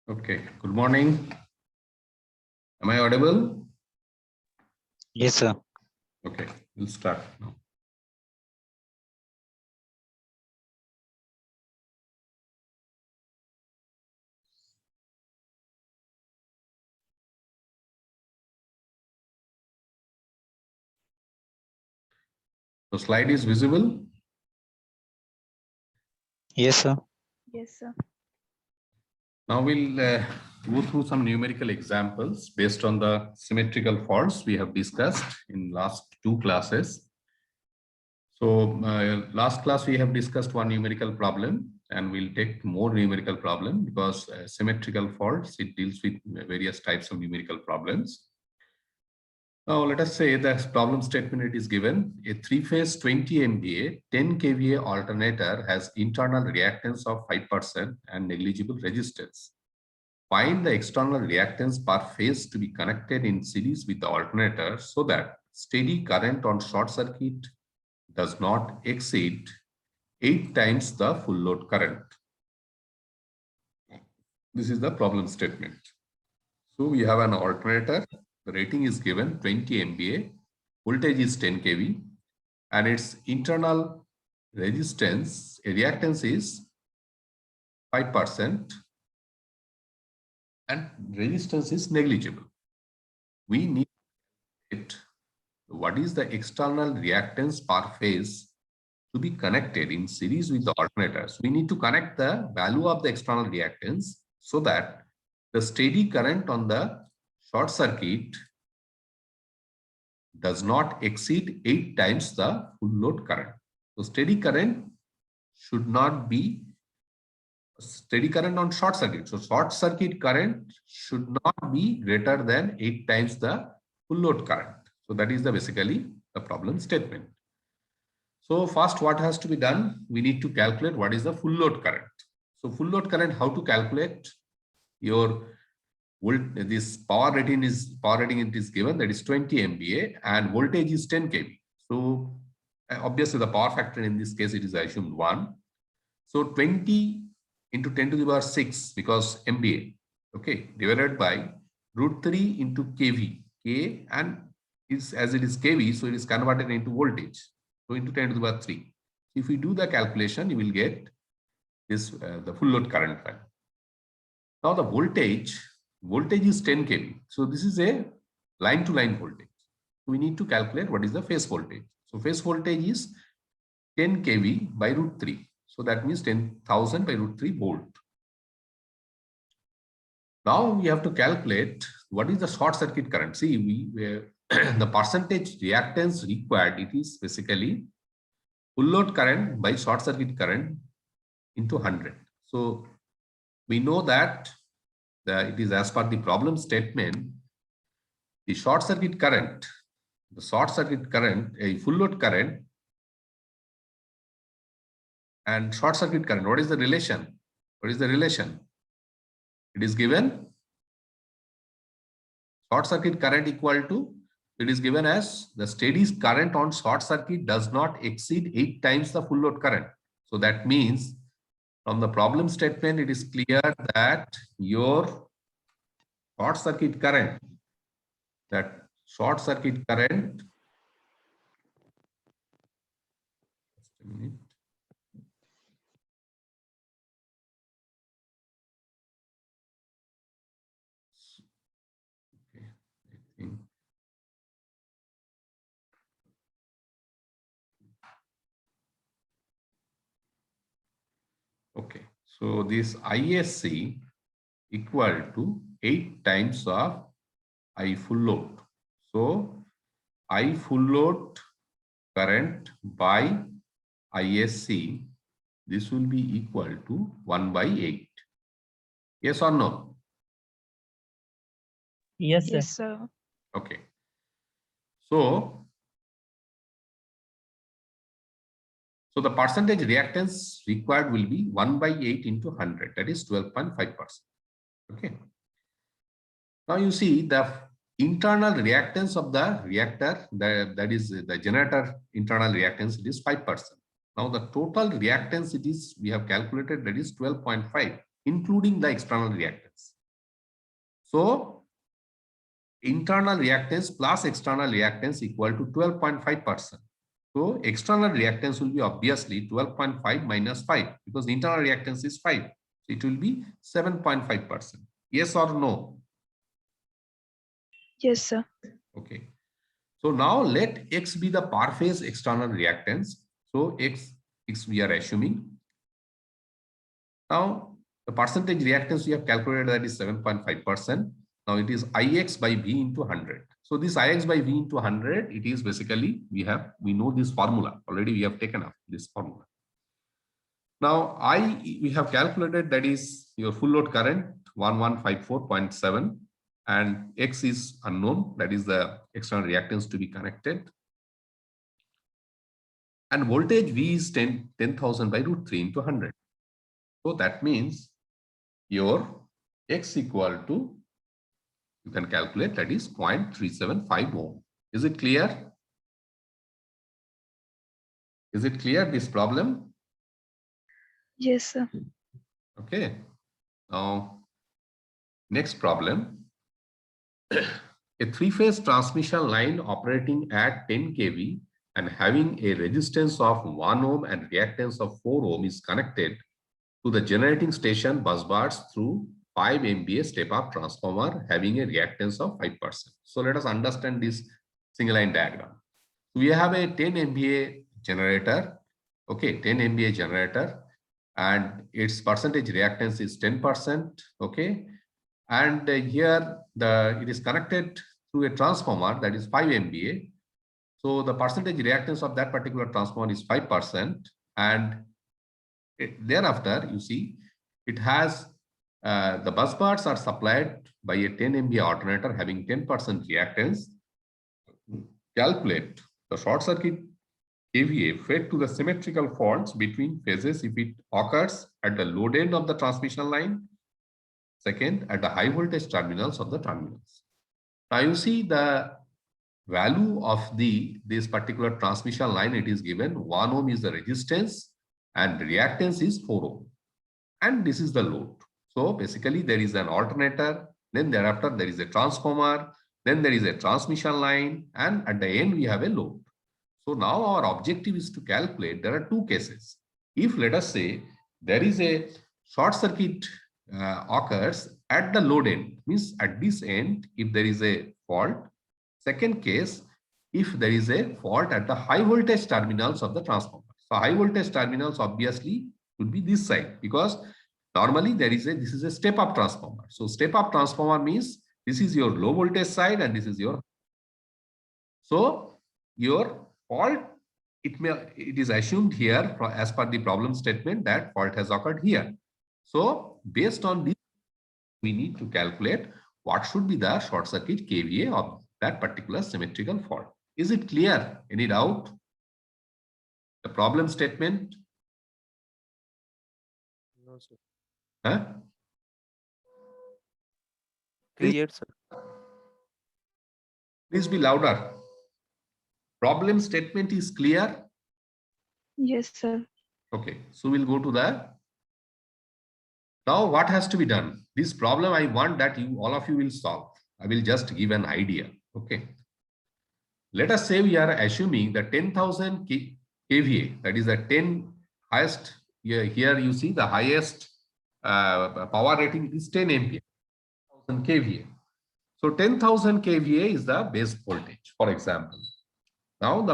Okay, good morning. Am I audible? Yes, sir. Okay, we'll start now. The slide is visible. Yes, sir. Yes, sir. Now we'll go through some numerical examples based on the symmetrical faults we have discussed in last two classes. So last class we have discussed one numerical problem, and we'll take more numerical problem because symmetrical faults, it deals with various types of numerical problems. Now, let us say the problem statement it is given. A three-phase 20 MVA, 10 kVA alternator has internal reactance of 5% and negligible resistance. Find the external reactance per phase to be connected in series with the alternator so that steady current on short circuit does not exceed 8 times the full load current. This is the problem statement. So we have an alternator. The rating is given 20 MVA. Voltage is 10 kV, and its internal resistance, reactance is 5%, and resistance is negligible. We need it. What is the external reactance per phase to be connected in series with the alternators? We need to connect the value of the external reactance so that the steady current on the short circuit does not exceed 8 times the full load current. So steady current should not be steady current on short circuit. So short circuit current should not be greater than 8 times the full load current. So that is basically the problem statement. So first, what has to be done? We need to calculate what is the full load current. So full load current, how to calculate? This power rating it is given, that is 20 MVA, and voltage is 10 kV. So obviously the power factor in this case it is assumed 1. So 20 into 10 to the power 6, because MVA, okay, divided by √3 into kV, K, and as it is kV, so it is converted into voltage. So into 10 to the power 3. If we do the calculation, you will get this the full load current value. Now the voltage is 10 kV. So this is a line-to-line voltage. So we need to calculate what is the phase voltage. So phase voltage is 10 kV by √3. So that means 10,000 by √3 volt. Now we have to calculate what is the short circuit current. See, the percentage reactance required, it is basically full load current by short circuit current into 100. So we know that it is as per the problem statement, the short circuit current, a full load current and short circuit current. What is the relation? What is the relation? It is given short circuit current equal to, it is given as the steady current on short circuit does not exceed 8 times the full load current. So that means from the problem statement, it is clear that your short circuit current, just a minute. Okay, I think. Okay, so this ISC equal to 8 times of I full load. So I full load current by ISC, this will be equal to 1 by 8. Yes or no? Yes, sir. Okay. So the percentage reactance required will be 1 by 8 into 100, that is 12.5%. Okay. Now you see the internal reactance of the reactor, that is the generator internal reactance, it is 5%. Now the total reactance we have calculated, that is 12.5, including the external reactance. So internal reactance plus external reactance equal to 12.5%. So external reactance will be obviously 12.5 minus 5 because internal reactance is 5. So it will be 7.5%. Yes or no? Yes, sir. Okay. So now let X be the per phase external reactance. So X we are assuming. Now the percentage reactance we have calculated, that is 7.5%. Now it is Ix by V into 100. So this Ix by V into 100, it is basically, we know this formula. Already we have taken up this formula. Now we have calculated, that is your full load current 1154.7, and X is unknown, that is the external reactance to be connected. And voltage V is 10,000 by root 3 into 100. So that means your X equal to, you can calculate, that is 0.375 ohm. Is it clear? Is it clear, this problem? Yes, sir. Okay. Now, next problem. A three-phase transmission line operating at 10 kV and having a resistance of 1 ohm and reactance of 4 ohm is connected to the generating station bus bars through 5 MVA step-up transformer having a reactance of 5%. So let us understand this single line diagram. We have a 10 MVA generator, okay, 10 MVA generator, and its percentage reactance is 10%, okay, and here it is connected through a transformer that is 5 MVA. So the percentage reactance of that particular transformer is 5%, and thereafter you see it has the bus bars are supplied by a 10 MVA alternator having 10% reactance. Calculate the short circuit kVA fed to the symmetrical faults between phases if it occurs at the load end of the transmission line, second at the high voltage terminals of the terminals. Now you see the value of this particular transmission line, it is given 1 ohm is the resistance and reactance is 4 ohm, and this is the load. So basically there is an alternator, then thereafter there is a transformer, then there is a transmission line, and at the end we have a load. So now our objective is to calculate, there are two cases. If let us say there is a short circuit occurs at the load end, means at this end if there is a fault. Second case, if there is a fault at the high voltage terminals of the transformer. So high voltage terminals obviously would be this side, because normally this is a step up transformer. So step up transformer means this is your low voltage side and this is your. So your fault, it is assumed here as per the problem statement that fault has occurred here. So based on this, we need to calculate what should be the short circuit kVA of that particular symmetrical fault. Is it clear? Any doubt? The problem statement? No, sir. Huh? Clear, sir. Please be louder. Problem statement is clear? Yes, sir. Okay, so we'll go to the. Now what has to be done? This problem I want that all of you will solve. I will just give an idea. Okay. Let us say we are assuming the 10,000 kVA, that is the 10 highest, here you see the highest power rating is 10 ampere, 10,000 kVA. So 10,000 kVA is the base voltage, for example. Now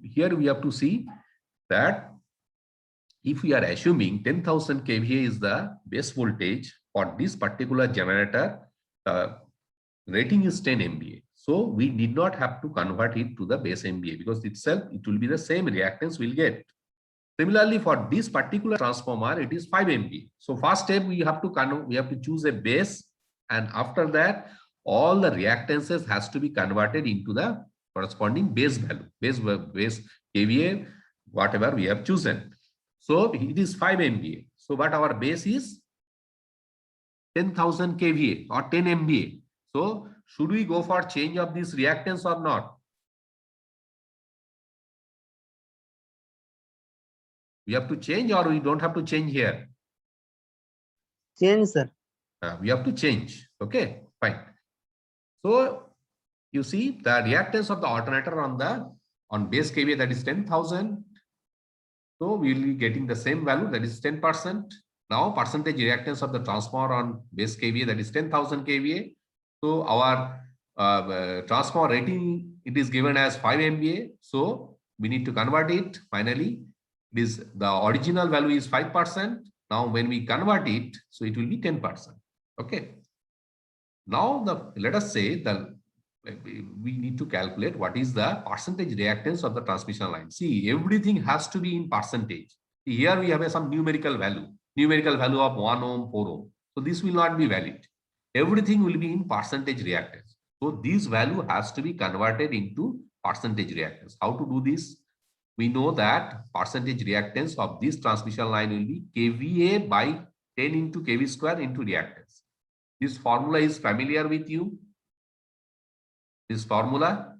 here we have to see that if we are assuming 10,000 kVA is the base voltage for this particular generator, rating is 10 MVA. So we did not have to convert it to the base MVA because itself it will be the same reactance we'll get. Similarly, for this particular transformer, it is 5 MVA. So first step we have to choose a base, and after that all the reactances has to be converted into the corresponding base value, base kVA, whatever we have chosen. So it is 5 MVA. So but our base is 10,000 kVA or 10 MVA. So should we go for change of this reactance or not? We have to change or we don't have to change here? Change, sir. We have to change. Okay, Fine. So you see the reactance of the alternator on base kVA, that is 10,000. So we will be getting the same value, that is 10%. Now percentage reactance of the transformer on base kVA, that is 10,000 kVA. So our transformer rating, it is given as 5 MVA. So we need to convert it. Finally, the original value is 5%. Now when we convert it, so it will be 10%. Okay. Now let us say we need to calculate what is the percentage reactance of the transmission line. See, everything has to be in percentage. Here we have some numerical value of 1 ohm, 4 ohm. So this will not be valid. Everything will be in percentage reactance. So this value has to be converted into percentage reactance. How to do this? We know that percentage reactance of this transmission line will be kVA by 10 into kV square into reactance. This formula is familiar with you. This formula,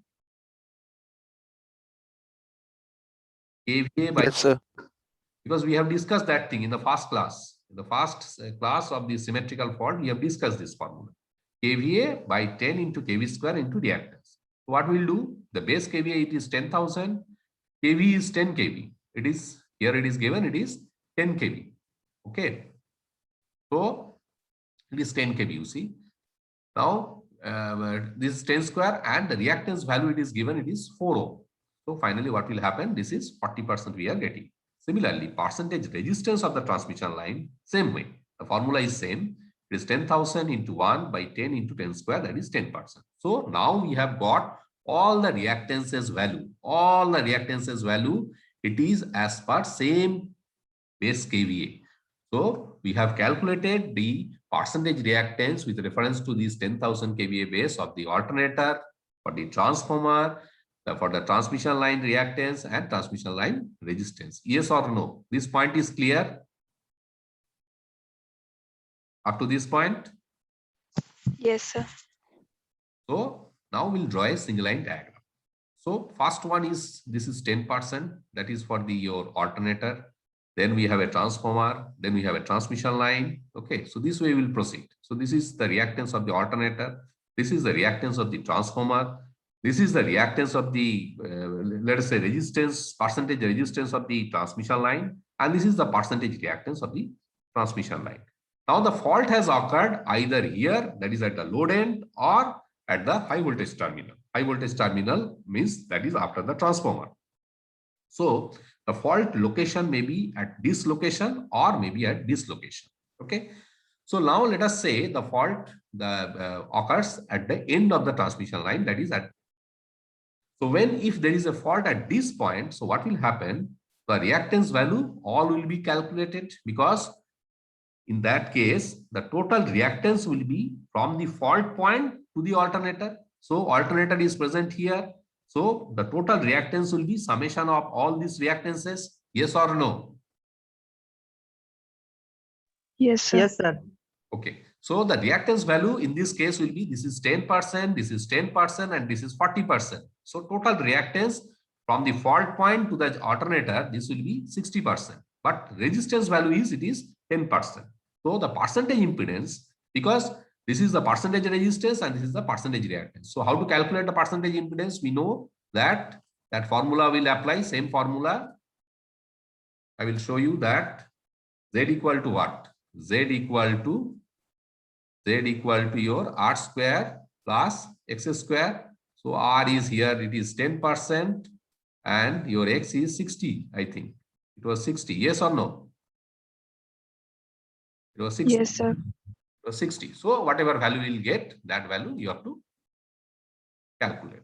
kVA by, Yes, sir. because we have discussed that thing in the first class. In the first class of the symmetrical fault, we have discussed this formula. kVA by 10 into kV square into reactance. So what we'll do, the base kVA, it is 10,000. kV is 10 kV. It is, here it is given, it is 10 kV. Okay. So it is 10 kV, you see. Now, this is 10 square and the reactance value it is given, it is 4 ohm. So finally what will happen? This is 40% we are getting. Similarly, percentage resistance of the transmission line, same way. The formula is same. It is 10,000 into 1 by 10 into 10 square, that is 10%. So now we have got all the reactances value. All the reactances value, it is as per same base kVA. So we have calculated the percentage reactance with reference to this 10,000 kVA base of the alternator, for the transformer, for the transmission line reactance and transmission line resistance. Yes or no? This point is clear? Up to this point? Yes, sir. So now we'll draw a single line diagram. So first one is, this is 10%, that is for your alternator. Then we have a transformer, then we have a transmission line. Okay, so this way we will proceed. So this is the reactance of the alternator. This is the reactance of the transformer. This is the reactance of the, let us say, resistance, percentage resistance of the transmission line. And this is the percentage reactance of the transmission line. Now the fault has occurred either here, that is at the load end, or at the high voltage terminal. High voltage terminal means that is after the transformer. So the fault location may be at this location or maybe at this location. Okay. So now let us say the fault occurs at the end of the transmission line, that is at. So if there is a fault at this point, so what will happen? The reactance value all will be calculated, because in that case, the total reactance will be from the fault point to the alternator. So alternator is present here. So the total reactance will be summation of all these reactances. Yes or no? Yes, sir. Yes, sir. Okay. So the reactance value in this case will be, this is 10%, this is 10%, and this is 40%. So total reactance from the fault point to the alternator, this will be 60%. But resistance value is, it is 10%. So the percentage impedance, because this is the percentage resistance and this is the percentage reactance. So how to calculate the percentage impedance? We know that formula will apply, same formula. I will show you that Z equal to what? Z equal to your R square plus X square. So R is here, it is 10% and your X is 60, I think. It was 60, yes or no? It was 60. Yes, sir. It was 60. So whatever value you will get, that value you have to calculate.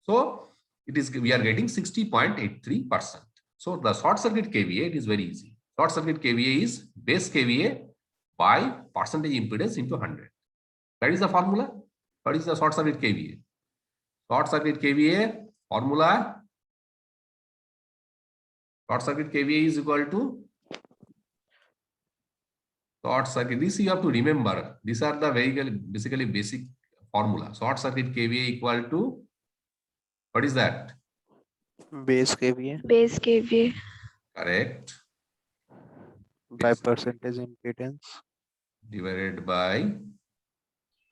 So it is, we are getting 60.83%. So the short circuit kVA, it is very easy. Short circuit kVA is base kVA by percentage impedance into 100. That is the formula. What is the short circuit kVA? Short circuit kVA formula. Short circuit kVA is equal to short circuit. This you have to remember. These are the basically basic formula. Short circuit kVA equal to, what is that? Base kVA Base kVA. Correct. by percentage impedance Divided by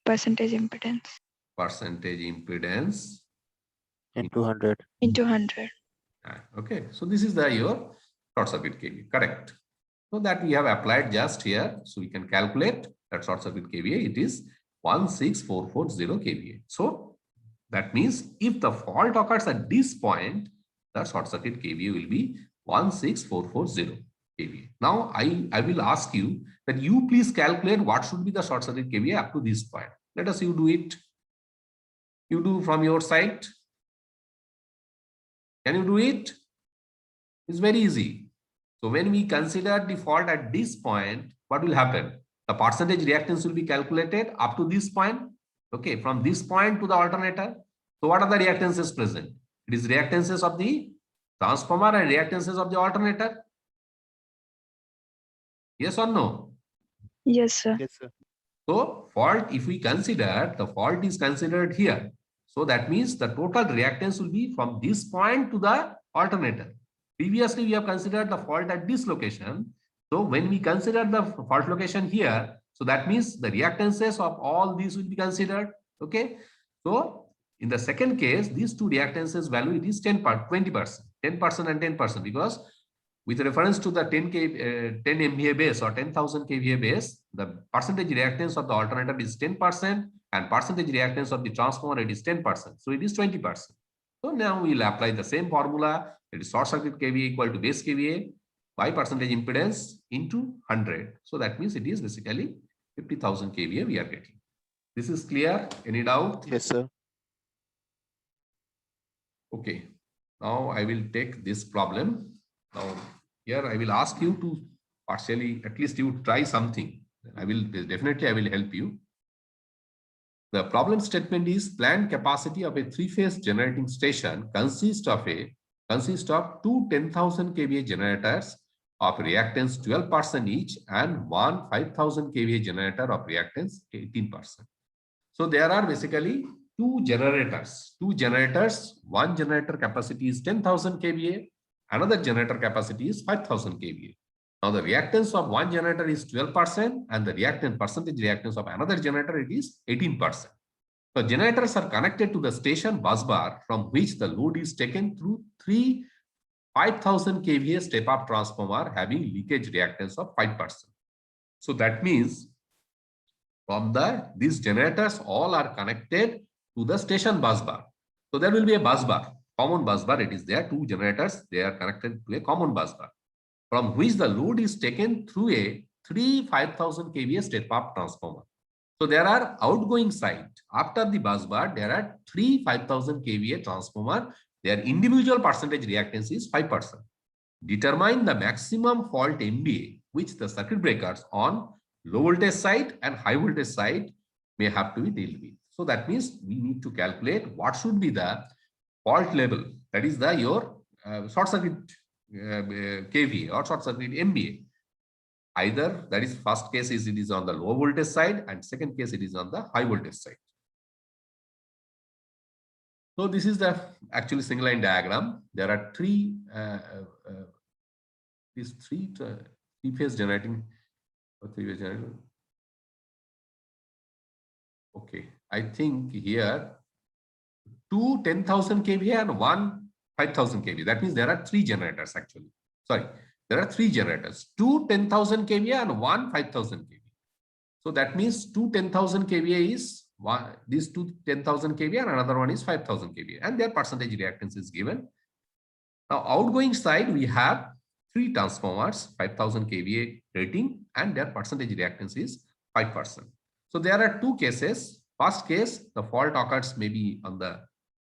percentage impedance Percentage impedance into 100. into 100. Okay, so this is the your short circuit KVA, correct? So that we have applied just here, so we can calculate that short circuit KVA. It is 16440 KVA. So that means if the fault occurs at this point, the short circuit KVA will be 16440 KVA. Now I will ask you that you please calculate what should be the short circuit KVA up to this point. Let us you do it. You do from your side. Can you do it? It's very easy. So when we consider the fault at this point, what will happen? The percentage reactance will be calculated up to this point. Okay, from this point to the alternator. So what are the reactances present? It is reactances of the transformer and reactances of the alternator. Yes or no? Yes, sir. Yes, sir. So fault, if we consider, the fault is considered here. So that means the total reactance will be from this point to the alternator. Previously, we have considered the fault at this location. So when we consider the fault location here, so that means the reactances of all these will be considered. Okay. So in the second case, these two reactances value, it is 20%, 10% and 10%, because with reference to the 10 MVA base or 10,000 kVA base, the percentage reactance of the alternator is 10% and percentage reactance of the transformer it is 10%. So it is 20%. So now we will apply the same formula. It is short circuit KVA equal to base KVA by percentage impedance into 100. So that means it is basically 50,000 kVA we are getting. This is clear? Any doubt? Yes, sir. Okay. Now I will take this problem. Now here I will ask you to partially, at least you try something. I will help you. The problem statement is planned capacity of a three-phase generating station consists of two 10,000 kVA generators of reactance 12% each and one 5,000 kVA generator of reactance 18%. So there are basically two generators. One generator capacity is 10,000 kVA. Another generator capacity is 5,000 kVA. Now the reactance of one generator is 12% and the percentage reactance of another generator it is 18%. So generators are connected to the station bus bar from which the load is taken through three 5,000 kVA step-up transformer having leakage reactance of 5%. So that means from these generators all are connected to the station bus bar. So there will be a bus bar, common bus bar. It is there, two generators, they are connected to a common bus bar from which the load is taken through a three 5,000 kVA step-up transformer. So there are outgoing side. After the bus bar, there are three 5,000 kVA transformer. Their individual percentage reactance is 5%. Determine the maximum fault MVA which the circuit breakers on low voltage side and high voltage side may have to be dealt with. So that means we need to calculate what should be the fault level. That is your short circuit KVA or short circuit MVA. Either that is first case is it is on the low voltage side and second case it is on the high voltage side. So this is the actually single line diagram. There are three phase generating or three-phase generator. Okay, I think here two 10,000 kVA and one 5,000 kVA. That means there are three generators actually. Sorry, there are three generators, two 10,000 kVA and one 5,000 kVA. So that means two 10,000 kVA is one, these two 10,000 kVA and another one is 5,000 kVA and their percentage reactance is given. Now outgoing side we have three transformers, 5,000 kVA rating and their percentage reactance is 5%. So there are two cases. First case, the fault occurs maybe on the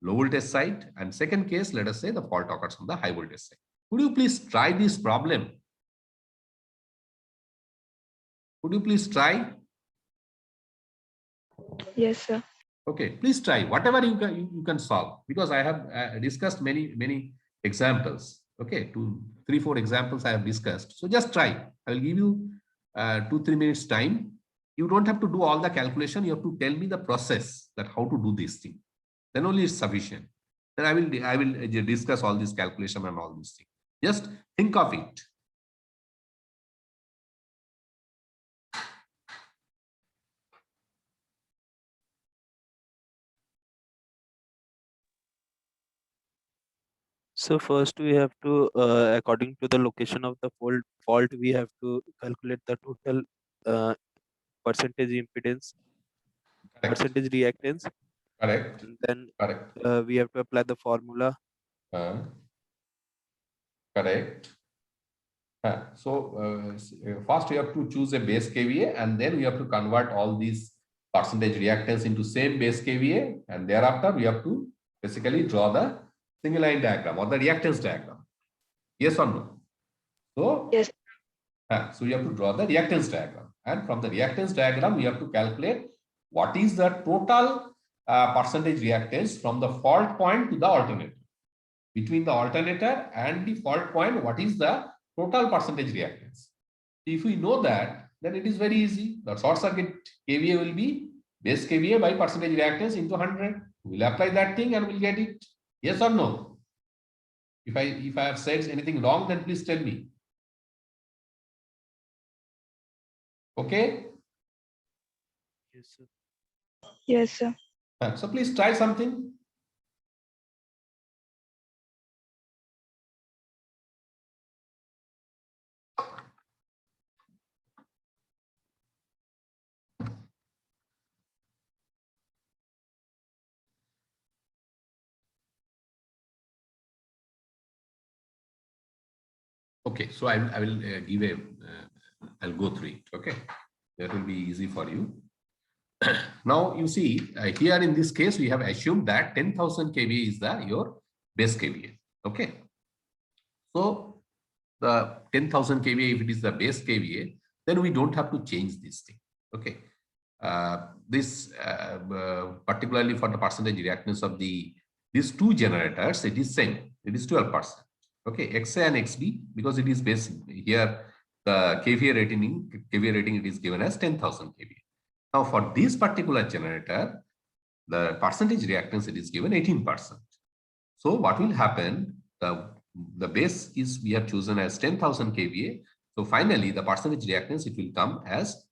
low voltage side and second case, let us say the fault occurs on the high voltage side. Could you please try this problem? Could you please try? Yes, sir. Okay, please try whatever you can solve because I have discussed many examples. Okay, 2, 3, 4 examples I have discussed. So just try. I will give you 2-3 minutes time. You don't have to do all the calculation. You have to tell me the process that how to do this thing. Then only it's sufficient. Then I will discuss all this calculation and all these things. Just think of it. So first we have to, according to the location of the fault, we have to calculate the total percentage impedance, Correct. percentage reactance, Correct. and then Correct. we have to apply the formula. Correct. So first we have to choose a base kVA, and then we have to convert all these percentage reactance into same base kVA, and thereafter we have to basically draw the single line diagram or the reactance diagram. Yes or no? So Yes. So we have to draw the reactance diagram, and from the reactance diagram we have to calculate what is the total percentage reactance from the fault point to the alternator. Between the alternator and the fault point, what is the total percentage reactance? If we know that, then it is very easy. The short circuit kVA will be base kVA by percentage reactance into 100. We'll apply that thing and we'll get it. Yes or no? If I have said anything wrong, then please tell me. Okay? Yes, sir. Yes, sir. So please try something. Okay, so I will give a, I'll go through it. Okay, that will be easy for you. Now you see here in this case, we have assumed that 10,000 kVA is your base kVA. Okay, so the 10,000 kVA, if it is the base kVA, then we don't have to change this thing. Okay, this particularly for the percentage reactance of these two generators, it is same. It is 12%. Okay, XA and XB, because it is based here, the kVA rating it is given as 10,000 kVA. Now for this particular generator, the percentage reactance it is given 18%. So what will happen? The base is we have chosen as 10,000 kVA. So finally, the percentage reactance it will come as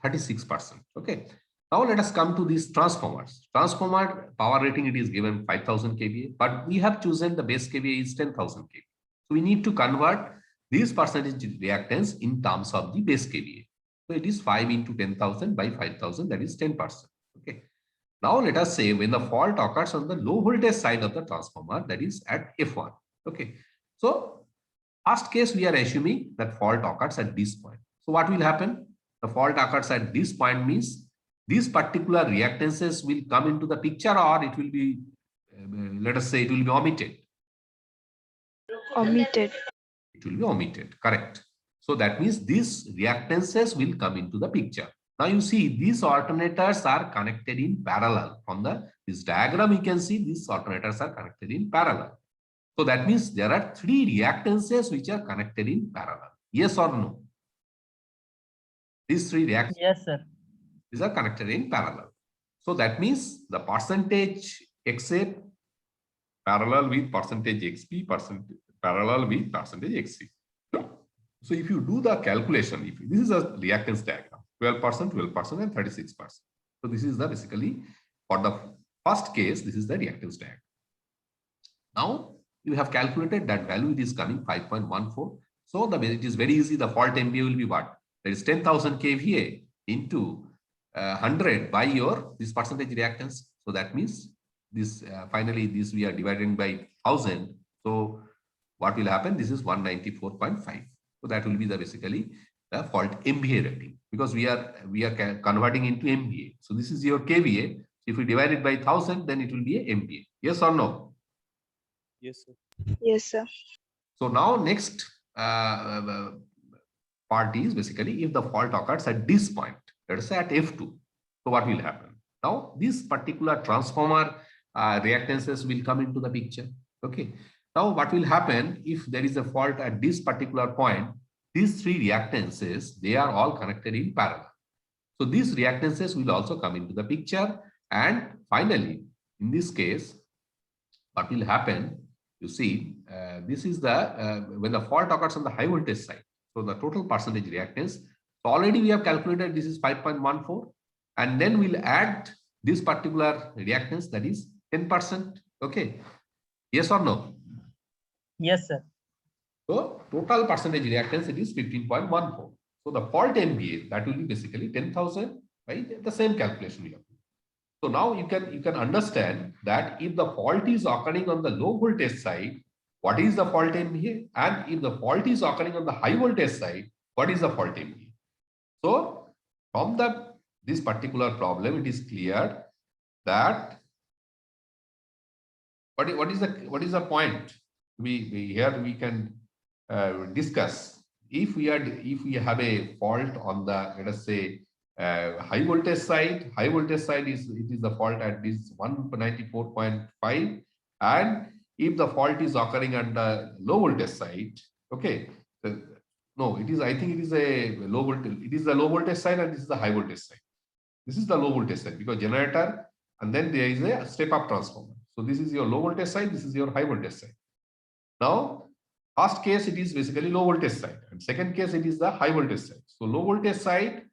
36%. Okay. Now let us come to these transformers. Transformer power rating it is given 5,000 kVA, but we have chosen the base kVA is 10,000 kVA. So we need to convert these percentage reactance in terms of the base kVA. So it is 5 into 10,000 by 5,000, that is 10%. Okay. Now let us say when the fault occurs on the low voltage side of the transformer, that is at F1. Okay. So first case we are assuming that fault occurs at this point. So what will happen? The fault occurs at this point means these particular reactances will come into the picture, or it will be, let us say it will be omitted. Omitted. It will be omitted, correct. So that means these reactances will come into the picture. Now you see these alternators are connected in parallel. From this diagram you can see these alternators are connected in parallel. So that means there are three reactances which are connected in parallel. Yes or no? These three reactances. Yes, sir. These are connected in parallel. So that means the percentage XA parallel with percentage XB, parallel with percentage XC. So if you do the calculation, if this is a reactance diagram, 12%, 12%, and 36%. So this is the basically for the first case, this is the reactance diagram. Now you have calculated that value, it is coming 5.14. So it is very easy. The fault MVA will be what? That is 10,000 kVA into 100 by this percentage reactance. So that means this finally this we are dividing by 1,000. So what will happen? This is 194.5. So that will be the basically the fault MVA rating, because we are converting into MVA. So this is your kVA. If we divide it by 1,000, then it will be a MVA. Yes or no? Yes, sir. Yes, sir. So now next part is basically if the fault occurs at this point, let us say at F2. So what will happen? Now this particular transformer reactances will come into the picture. Okay. Now what will happen if there is a fault at this particular point? These three reactances, they are all connected in parallel. So these reactances will also come into the picture. And finally, in this case, what will happen? You see, this is the when the fault occurs on the high voltage side. So the total percentage reactance. So already we have calculated this is 5.14, and then we'll add this particular reactance, that is 10%. Okay. Yes or no? Yes, sir. So total percentage reactance, it is 15.14. So the fault MVA, that will be basically 10,000 by the same calculation we have. So now you can understand that if the fault is occurring on the low voltage side, what is the fault MVA? And if the fault is occurring on the high voltage side, what is the fault MVA? So from this particular problem, it is clear that what is the point? Here we can discuss if we have a fault on the, let us say, high voltage side. High voltage side is the fault at this 194.5, and if the fault is occurring on the low voltage side, okay. No, it is, I think it is a low voltage. It is the low voltage side and this is the high voltage side. This is the low voltage side because generator, and then there is a step up transformer. So this is your low voltage side, this is your high voltage side. Now, first case it is basically low voltage side, and second case it is the high voltage side. So low voltage side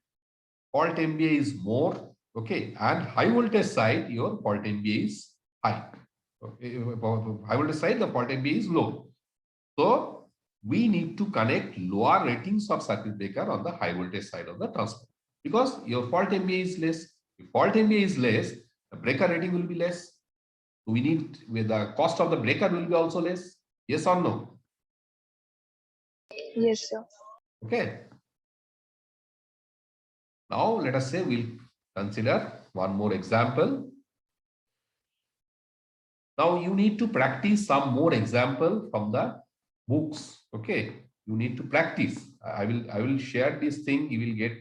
fault MVA is more, okay, and high voltage side your fault MVA is high. Okay. High voltage side the fault MVA is low. So we need to connect lower ratings of circuit breaker on the high voltage side of the transformer because your fault MVA is less. If fault MVA is less, the breaker rating will be less. We need, with the cost of the breaker will be also less. Yes or no? Yes, sir. Okay. Now let us say we'll consider one more example. Now you need to practice some more example from the books. Okay, you need to practice. I will share this thing. You will get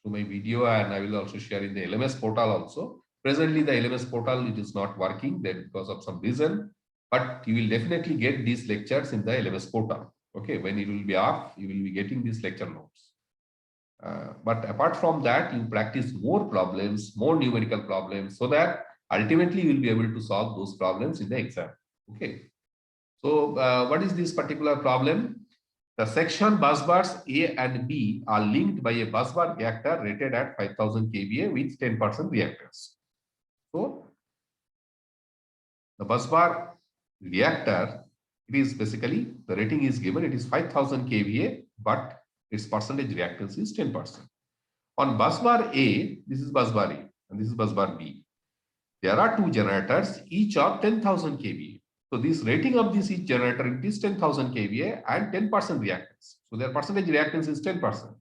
through my video, and I will also share in the LMS portal also. Presently, the LMS portal, it is not working there because of some reason, but you will definitely get these lectures in the LMS portal. Okay, when it will be off, you will be getting these lecture notes. But apart from that, you practice more problems, more numerical problems, so that ultimately you will be able to solve those problems in the exam. Okay. So what is this particular problem? The section busbars A and B are linked by a busbar reactor rated at 5000 kVA with 10% reactance. So the busbar reactor, it is basically, the rating is given, it is 5000 kVA, but its percentage reactance is 10%. On busbar A, this is busbar A and this is busbar B. There are two generators, each of 10,000 kVA. So this rating of this each generator, it is 10,000 kVA and 10% reactance. So their percentage reactance is 10%.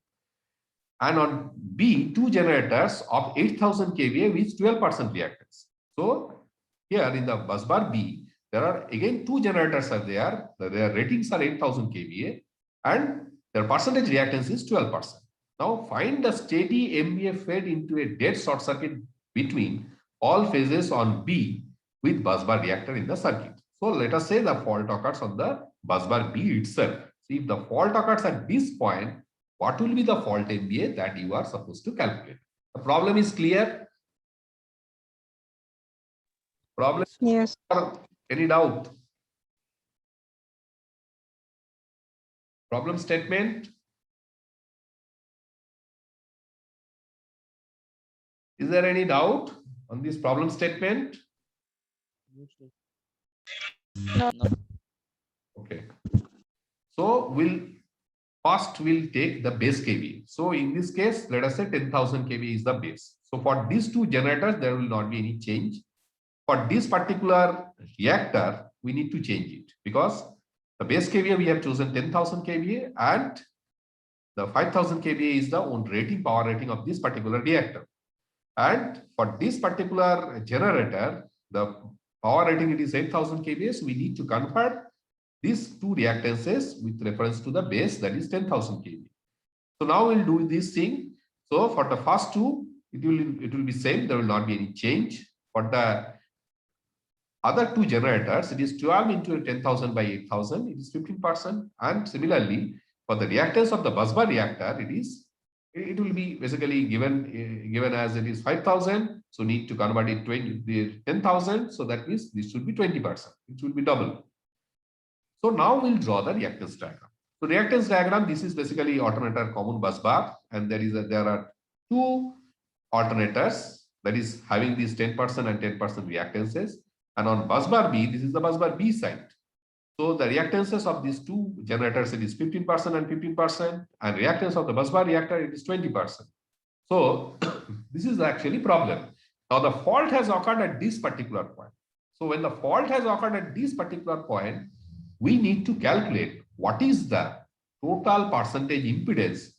And on B, two generators of 8,000 kVA with 12% reactance. So here in the busbar B, there are again two generators are there. Their ratings are 8,000 kVA and their percentage reactance is 12%. Now find the steady MVA fed into a dead short circuit between all phases on B with busbar reactor in the circuit. So let us say the fault occurs on the busbar B itself. See, if the fault occurs at this point, what will be the fault MVA that you are supposed to calculate? The problem is clear? Problem? Yes. Or any doubt? Problem statement? Is there any doubt on this problem statement? No. Okay. So we'll take the base kVA. So in this case, let us say 10,000 kVA is the base. So for these two generators, there will not be any change. For this particular reactor, we need to change it because the base kVA we have chosen 10,000 kVA and the 5,000 kVA is the own rating, power rating of this particular reactor. And for this particular generator, the power rating it is 8,000 kVA. So we need to convert these two reactances with reference to the base, that is 10,000 kVA. So now we'll do this thing. So for the first two, it will be same. There will not be any change. For the other two generators, it is 12 into 10,000 by 8,000. It is 15%. And similarly, for the reactance of the busbar reactor, it will be basically given as it is 5,000. So need to convert it 10,000. So that means this should be 20%. It will be double. So now we'll draw the reactance diagram. So reactance diagram, this is basically alternator common busbar, and there are two alternators that is having these 10% and 10% reactances. And on busbar B, this is the busbar B side. So the reactances of these two generators, it is 15% and 15%, and reactance of the busbar reactor, it is 20%. So this is actually problem. Now the fault has occurred at this particular point. So when the fault has occurred at this particular point, we need to calculate what is the total percentage impedance,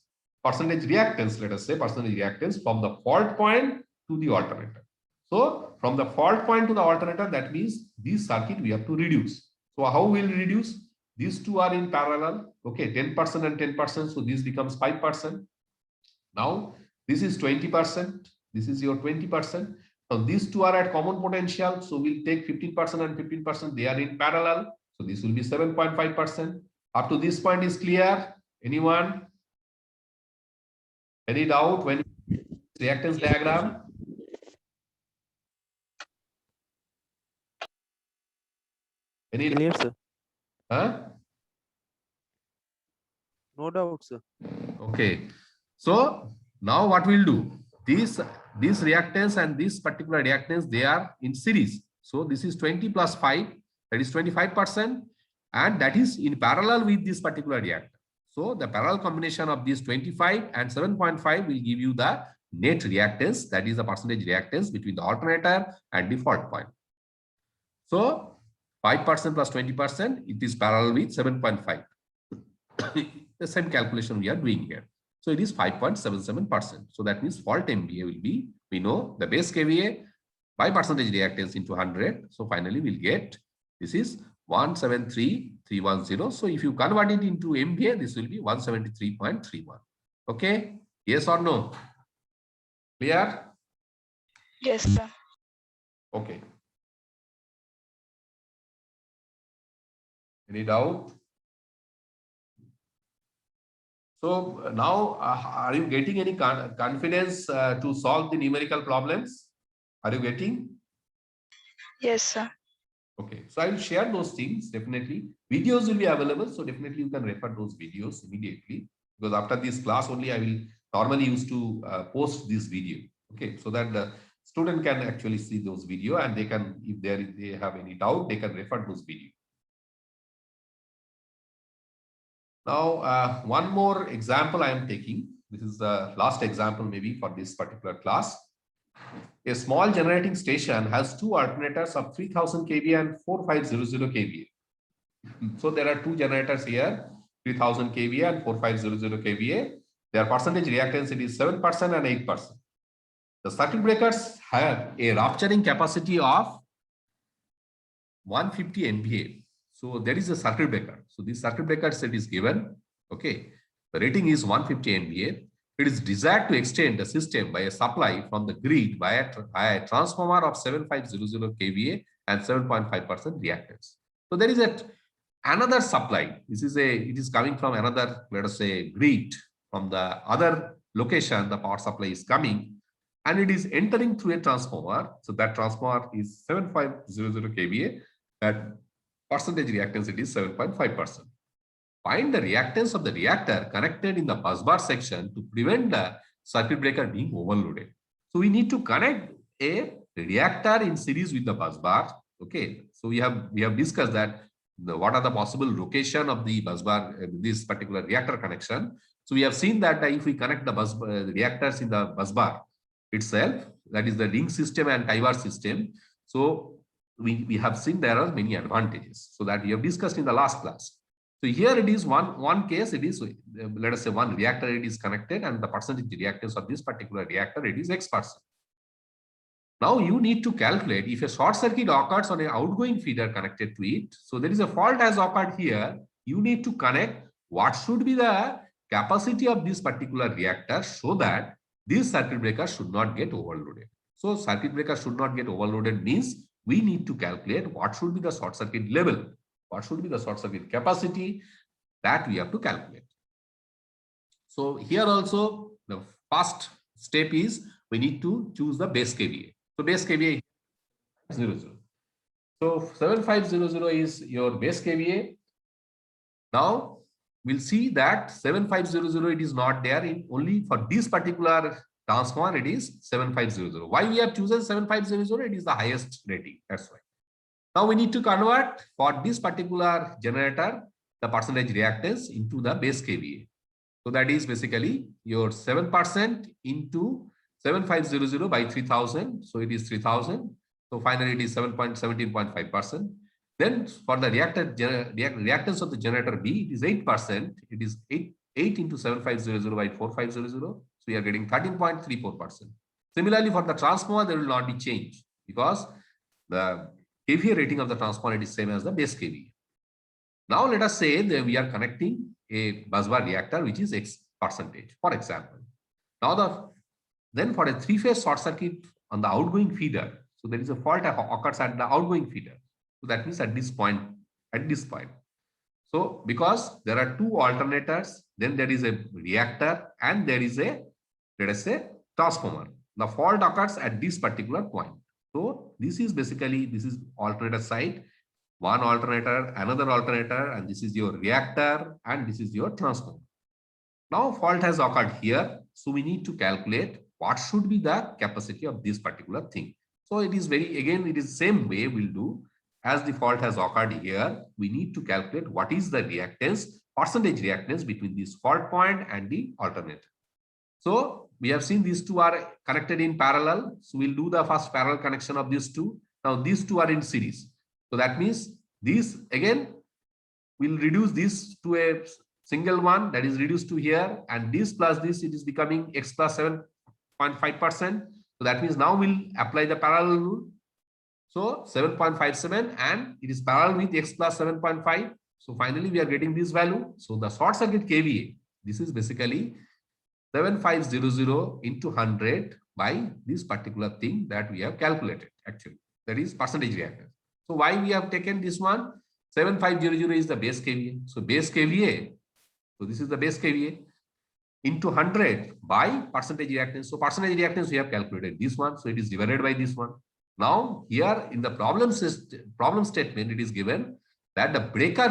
percentage reactance, let us say percentage reactance from the fault point to the alternator. So from the fault point to the alternator, that means this circuit we have to reduce. So how will we reduce? These two are in parallel. Okay, 10% and 10%. So this becomes 5%. Now this is 20%. This is your 20%. So these two are at common potential. So we'll take 15% and 15%. They are in parallel. So this will be 7.5%. Up to this point is clear. Anyone? Any doubt when reactance diagram? Any? Clear, sir. Huh? No doubt, sir. Okay. So now what we'll do? This reactance and this particular reactance, they are in series. So this is 20 plus 5, that is 25%, and that is in parallel with this particular reactor. So the parallel combination of these 25 and 7.5 will give you the net reactance, that is the percentage reactance between the alternator and the fault point. So 5% plus 20%, it is parallel with 7.5. The same calculation we are doing here. So it is 5.77%. So that means fault MVA will be, we know the base KVA by percentage reactance into 100. So finally we'll get, this is 173,310. So if you convert it into MVA, this will be 173.31. Okay. Yes or no? Clear? Yes, sir. Okay. Any doubt? So now, are you getting any confidence to solve the numerical problems? Are you getting? Yes, sir. Okay, so I will share those things definitely. Videos will be available, so definitely you can refer those videos immediately, because after this class only I will normally used to post this video. Okay, so that the student can actually see those video, and they can, if they have any doubt, they can refer those videos. Now, one more example I am taking. This is the last example maybe for this particular class. A small generating station has two alternators of 3000 kVA and 4500 kVA. So there are two generators here, 3000 kVA and 4500 kVA. Their percentage reactance, it is 7% and 8%. The circuit breakers have a rupturing capacity of 150 MVA. So there is a circuit breaker. So this circuit breaker set is given. Okay. The rating is 150 MVA. It is desired to extend the system by a supply from the grid by a transformer of 7500 kVA and 7.5% reactance. So there is another supply. It is coming from another, let us say, grid from the other location. The power supply is coming and it is entering through a transformer. So that transformer is 7500 kVA. That percentage reactance, it is 7.5%. Find the reactance of the reactor connected in the busbar section to prevent the circuit breaker being overloaded. So we need to connect a reactor in series with the busbar. Okay, so we have discussed that what are the possible location of the busbar, this particular reactor connection. So we have seen that if we connect the reactors in the busbar itself, that is the ring system and tie bar system. So we have seen there are many advantages. So that we have discussed in the last class. So here it is one case, it is, let us say, one reactor, it is connected and the percentage reactance of this particular reactor, it is X%. Now you need to calculate if a short circuit occurs on an outgoing feeder connected to it. So there is a fault has occurred here. You need to connect what should be the capacity of this particular reactor so that this circuit breaker should not get overloaded. So circuit breaker should not get overloaded means we need to calculate what should be the short circuit level. What should be the short circuit capacity that we have to calculate. So here also the first step is we need to choose the base KVA. So base KVA is 00. So 7500 is your base KVA. Now we'll see that 7500 it is not there in only for this particular transformer, it is 7500. Why we have chosen 7500? It is the highest rating. That's why. Now we need to convert for this particular generator the percentage reactance into the base kVA. So that is basically your 7% into 7500 by 3000. So it is 3000. So finally it is 17.5%. Then for the reactance of the generator B, it is 8%. It is 8 into 7500 by 4500. So we are getting 13.34%. Similarly, for the transformer, there will not be change because the kVA rating of the transformer is same as the base kVA. Now let us say that we are connecting a busbar reactor which is X percentage, for example. Now then for a three-phase short circuit on the outgoing feeder, so there is a fault that occurs at the outgoing feeder. So that means at this point. So because there are two alternators, then there is a reactor and there is a, let us say, transformer. The fault occurs at this particular point. So this is basically, this is alternator side, one alternator, another alternator, and this is your reactor, and this is your transformer. Now fault has occurred here. So we need to calculate what should be the capacity of this particular thing. So it is again, it is same way we'll do. As the fault has occurred here, we need to calculate what is the reactance, percentage reactance between this fault point and the alternator. So we have seen these two are connected in parallel. So we'll do the first parallel connection of these two. Now these two are in series. So that means these again will reduce this to a single one, that is reduced to here, and this plus this, it is becoming X plus 7.5%. So that means now we'll apply the parallel rule. So 7.57 and it is parallel with X plus 7.5. So finally we are getting this value. So the short circuit kVA, this is basically 7500 into 100 by this particular thing that we have calculated actually, that is percentage reactance. So why we have taken this one? 7500 is the base kVA. So base kVA, so this is the base kVA into 100 by percentage reactance. So percentage reactance we have calculated this one. So it is divided by this one. Now here in the problem statement, it is given that the breaker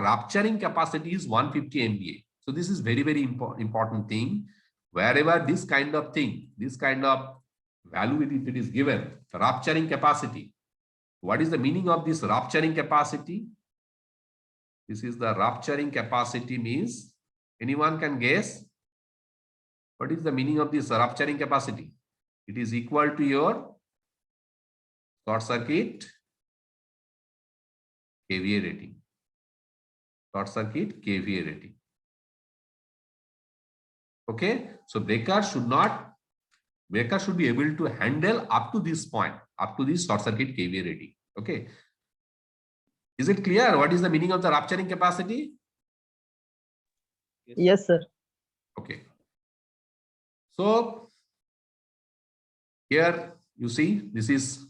rupturing capacity is 150 MVA. So this is very, very important thing. Wherever this kind of thing, this kind of value, if it is given, the rupturing capacity. What is the meaning of this rupturing capacity? This is the rupturing capacity means, anyone can guess? What is the meaning of this rupturing capacity? It is equal to your short circuit kVA rating. Short circuit kVA rating. Okay, so breaker should be able to handle up to this point, up to this short circuit kVA rating. Okay, is it clear what is the meaning of the rupturing capacity? Yes, sir. Okay, so here you see this is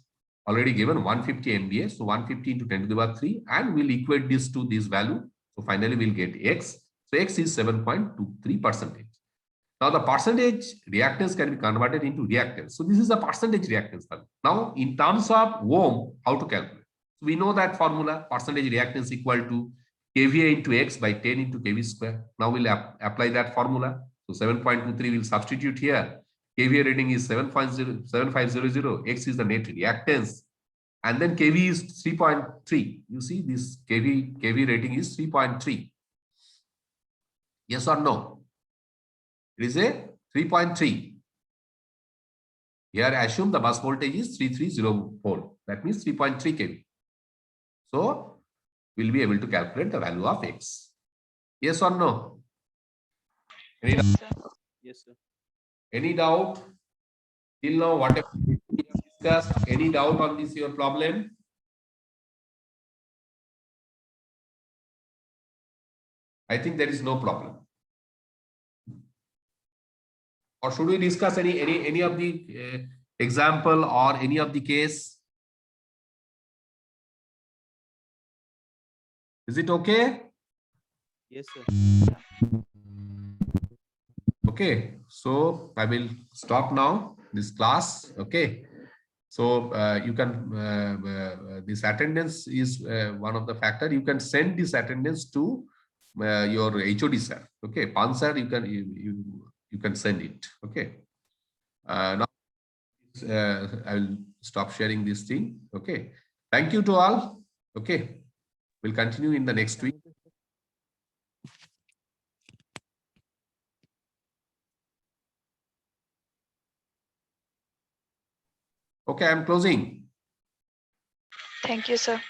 already given 150 MVA. So 150 into 10 to the power 3, and we'll equate this to this value. So finally we'll get X. So X is 7.23%. Now the percentage reactance can be converted into reactance. So this is the percentage reactance value. Now in terms of ohm, how to calculate? So we know that formula, percentage reactance equal to kVA into X by 10 into kV square. Now we'll apply that formula. So 7.23 will substitute here. kVA rating is 7.7500. X is the net reactance. And then kV is 3.3. You see this kV rating is 3.3. Yes or no? It is a 3.3. Here assume the bus voltage is 330 volt. That means 3.3 kV. So we'll be able to calculate the value of X. Yes or no? Any Yes, doubt? sir. Yes, sir. Any doubt? Till now, whatever we have discussed, any doubt on this your problem? I think there is no problem. Or should we discuss any of the example or any of the case? Is it okay? Yes, sir. Okay, so I will stop now this class. Okay, so you can this attendance is one of the factor. You can send this attendance to your HOD sir. Okay, Pan sir, you can send it. Okay, now I will stop sharing this thing. Okay, Thank you to all. Okay, we'll continue in the next week. Okay, I'm closing. Thank you, sir.